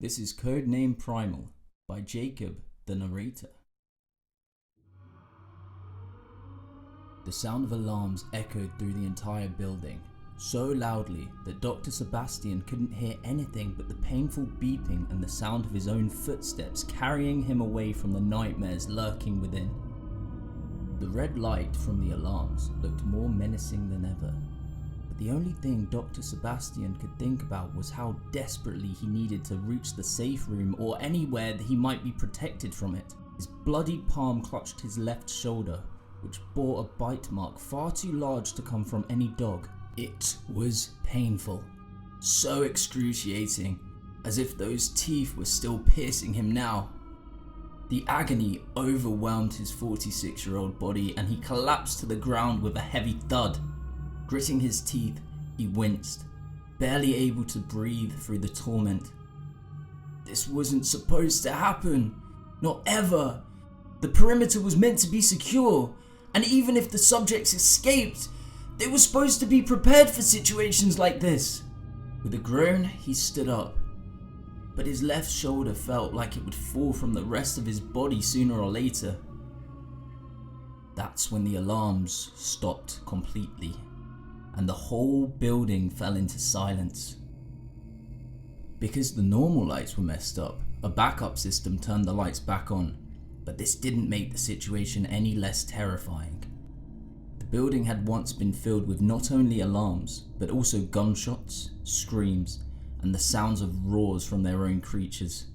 This is Codename Primal by Jacob, the narrator. The sound of alarms echoed through the entire building, so loudly that Dr. Sebastian couldn't hear anything but the painful beeping and the sound of his own footsteps carrying him away from the nightmares lurking within. The red light from the alarms looked more menacing than ever. The only thing Dr. Sebastian could think about was how desperately he needed to reach the safe room or anywhere that he might be protected from it. His bloodied palm clutched his left shoulder, which bore a bite mark far too large to come from any dog. It was painful, so excruciating, as if those teeth were still piercing him now. The agony overwhelmed his 46-year-old body and he collapsed to the ground with a heavy thud. Gritting his teeth, he winced, barely able to breathe through the torment. This wasn't supposed to happen. Not ever. The perimeter was meant to be secure, and even if the subjects escaped, they were supposed to be prepared for situations like this. With a groan, he stood up, but his left shoulder felt like it would fall from the rest of his body sooner or later. That's when the alarms stopped completely, and the whole building fell into silence. Because the normal lights were messed up, a backup system turned the lights back on, but this didn't make the situation any less terrifying. The building had once been filled with not only alarms, but also gunshots, screams, and the sounds of roars from their own creatures.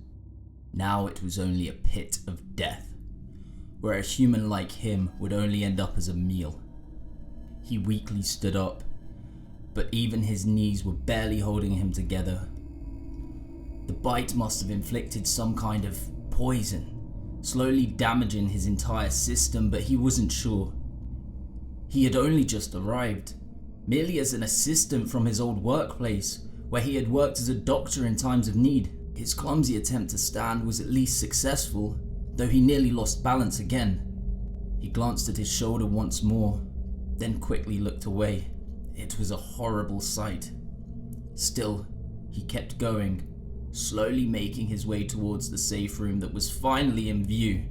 Now it was only a pit of death, where a human like him would only end up as a meal. He weakly stood up, but even his knees were barely holding him together. The bite must have inflicted some kind of poison, slowly damaging his entire system, but he wasn't sure. He had only just arrived, merely as an assistant from his old workplace, where he had worked as a doctor in times of need. His clumsy attempt to stand was at least successful, though he nearly lost balance again. He glanced at his shoulder once more, then quickly looked away. It was a horrible sight. Still, he kept going, slowly making his way towards the safe room that was finally in view.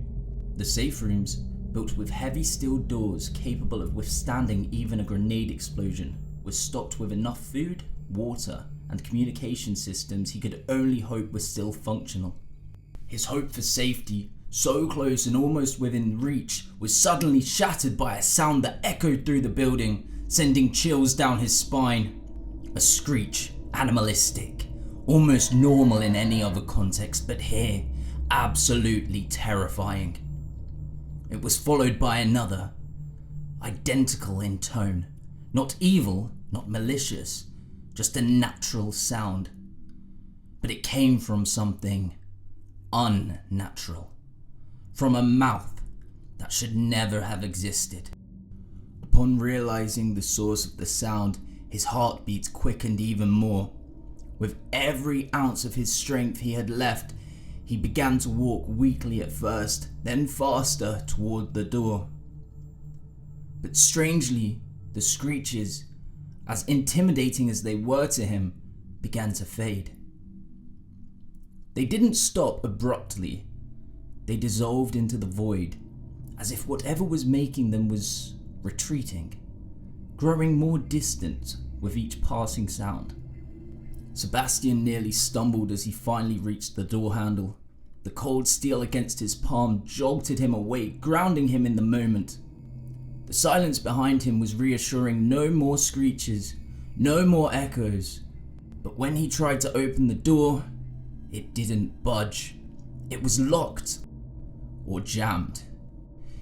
The safe rooms, built with heavy steel doors capable of withstanding even a grenade explosion, were stocked with enough food, water, and communication systems he could only hope were still functional. His hope for safety, so close and almost within reach, was suddenly shattered by a sound that echoed through the building, sending chills down his spine. A screech, animalistic, almost normal in any other context, but here, absolutely terrifying. It was followed by another, identical in tone, not evil, not malicious, just a natural sound. But it came from something unnatural, from a mouth that should never have existed. Upon realizing the source of the sound, his heartbeat quickened even more. With every ounce of his strength he had left, he began to walk weakly at first, then faster toward the door. But strangely, the screeches, as intimidating as they were to him, began to fade. They didn't stop abruptly. They dissolved into the void, as if whatever was making them was retreating, growing more distant with each passing sound. Sebastian nearly stumbled as he finally reached the door handle. The cold steel against his palm jolted him awake, grounding him in the moment. The silence behind him was reassuring. No more screeches, no more echoes. But when he tried to open the door, it didn't budge. It was locked or jammed.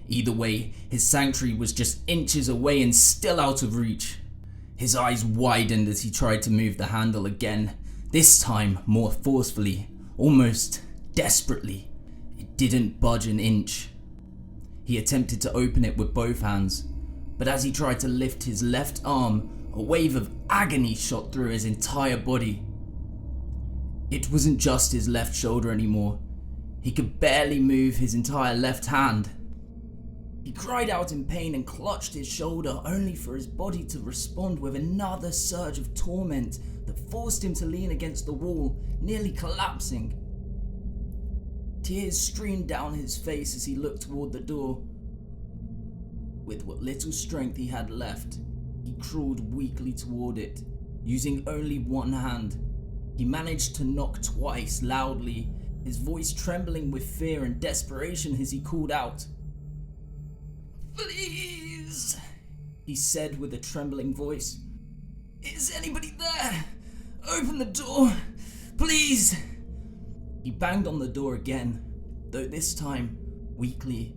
Either way, his sanctuary was just inches away and still out of reach. His eyes widened as he tried to move the handle again, this time more forcefully, almost desperately. It didn't budge an inch. He attempted to open it with both hands, but as he tried to lift his left arm, a wave of agony shot through his entire body. It wasn't just his left shoulder anymore. He could barely move his entire left hand. He cried out in pain and clutched his shoulder, only for his body to respond with another surge of torment that forced him to lean against the wall, nearly collapsing. Tears streamed down his face as he looked toward the door. With what little strength he had left, he crawled weakly toward it, using only one hand. He managed to knock twice loudly, his voice trembling with fear and desperation as he called out. "Please," he said with a trembling voice. "Is anybody there? Open the door, please." He banged on the door again, though this time weakly.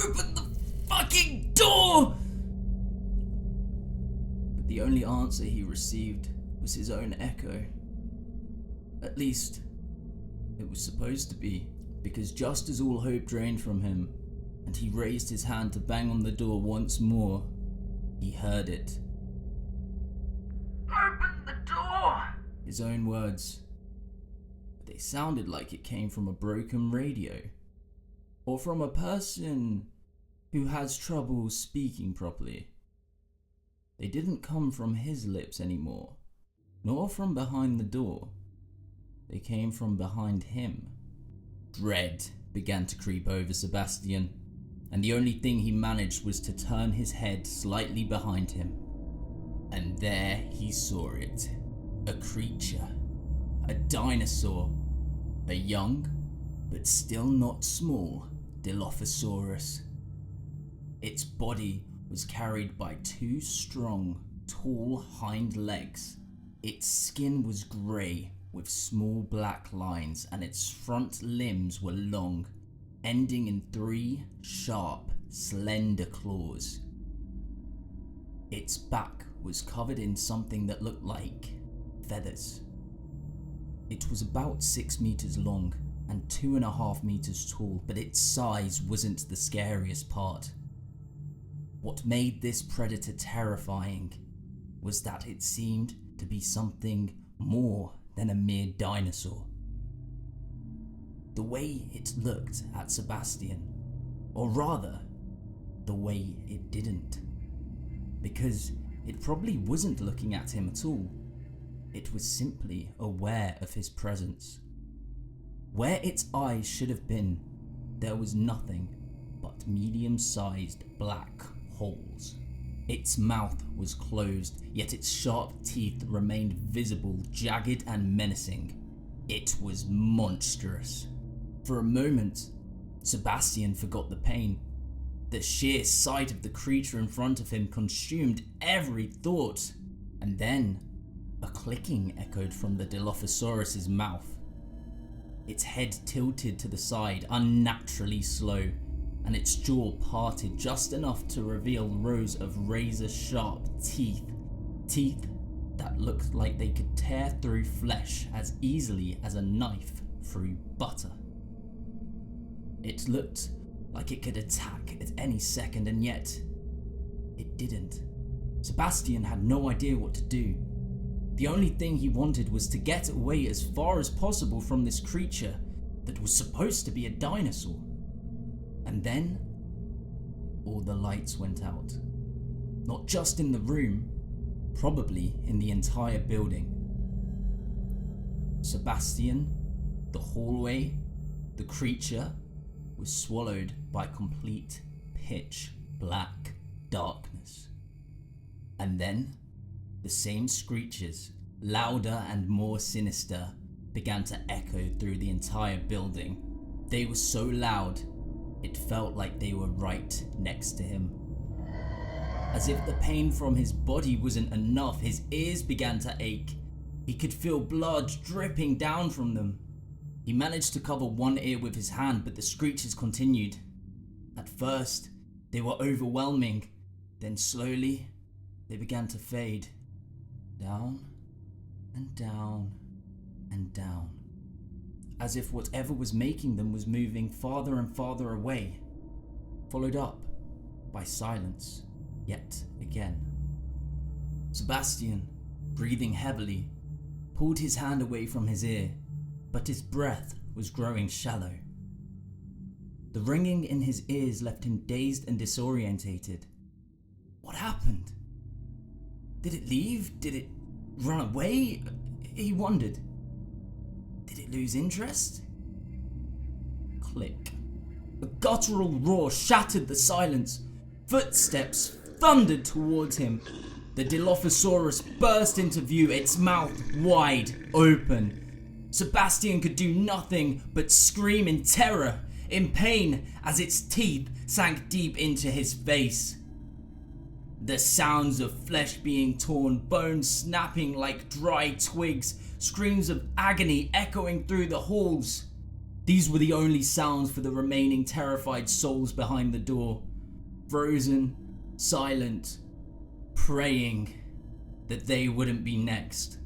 "Open the fucking door!" But the only answer he received was his own echo. At least, it was supposed to be, because just as all hope drained from him, and he raised his hand to bang on the door once more, he heard it. "Open the door!" His own words. But they sounded like it came from a broken radio, or from a person who has trouble speaking properly. They didn't come from his lips anymore, nor from behind the door. They came from behind him. Dread began to creep over Sebastian, and the only thing he managed was to turn his head slightly behind him. And there he saw it. A creature. A dinosaur. A young, but still not small, Dilophosaurus. Its body was carried by two strong, tall hind legs. Its skin was grey with small black lines, and its front limbs were long, ending in three sharp, slender claws. Its back was covered in something that looked like feathers. It was about 6 meters long and 2.5 meters tall, but its size wasn't the scariest part. What made this predator terrifying was that it seemed to be something more than a mere dinosaur. The way it looked at Sebastian, or rather, the way it didn't. Because it probably wasn't looking at him at all. It was simply aware of his presence. Where its eyes should have been, there was nothing but medium-sized black holes. Its mouth was closed, yet its sharp teeth remained visible, jagged and menacing. It was monstrous. For a moment, Sebastian forgot the pain. The sheer sight of the creature in front of him consumed every thought. And then, a clicking echoed from the Dilophosaurus's mouth. Its head tilted to the side, unnaturally slow, and its jaw parted just enough to reveal rows of razor-sharp teeth. Teeth that looked like they could tear through flesh as easily as a knife through butter. It looked like it could attack at any second, and yet it didn't. Sebastian had no idea what to do. The only thing he wanted was to get away as far as possible from this creature that was supposed to be a dinosaur. And then, all the lights went out. Not just in the room, probably in the entire building. Sebastian, the hallway, the creature, was swallowed by complete pitch black darkness. And then, the same screeches, louder and more sinister, began to echo through the entire building. They were so loud, it felt like they were right next to him. As if the pain from his body wasn't enough, his ears began to ache. He could feel blood dripping down from them. He managed to cover one ear with his hand, but the screeches continued. At first, they were overwhelming. Then slowly, they began to fade. Down, and down, and down. As if whatever was making them was moving farther and farther away. Followed up by silence, yet again. Sebastian, breathing heavily, pulled his hand away from his ear, but his breath was growing shallow. The ringing in his ears left him dazed and disorientated. What happened? Did it leave? Did it run away? He wondered. Did it lose interest? Click. A guttural roar shattered the silence. Footsteps thundered towards him. The Dilophosaurus burst into view, its mouth wide open. Sebastian could do nothing but scream in terror, in pain, as its teeth sank deep into his face. The sounds of flesh being torn, bones snapping like dry twigs, screams of agony echoing through the halls. These were the only sounds for the remaining terrified souls behind the door. Frozen, silent, praying that they wouldn't be next.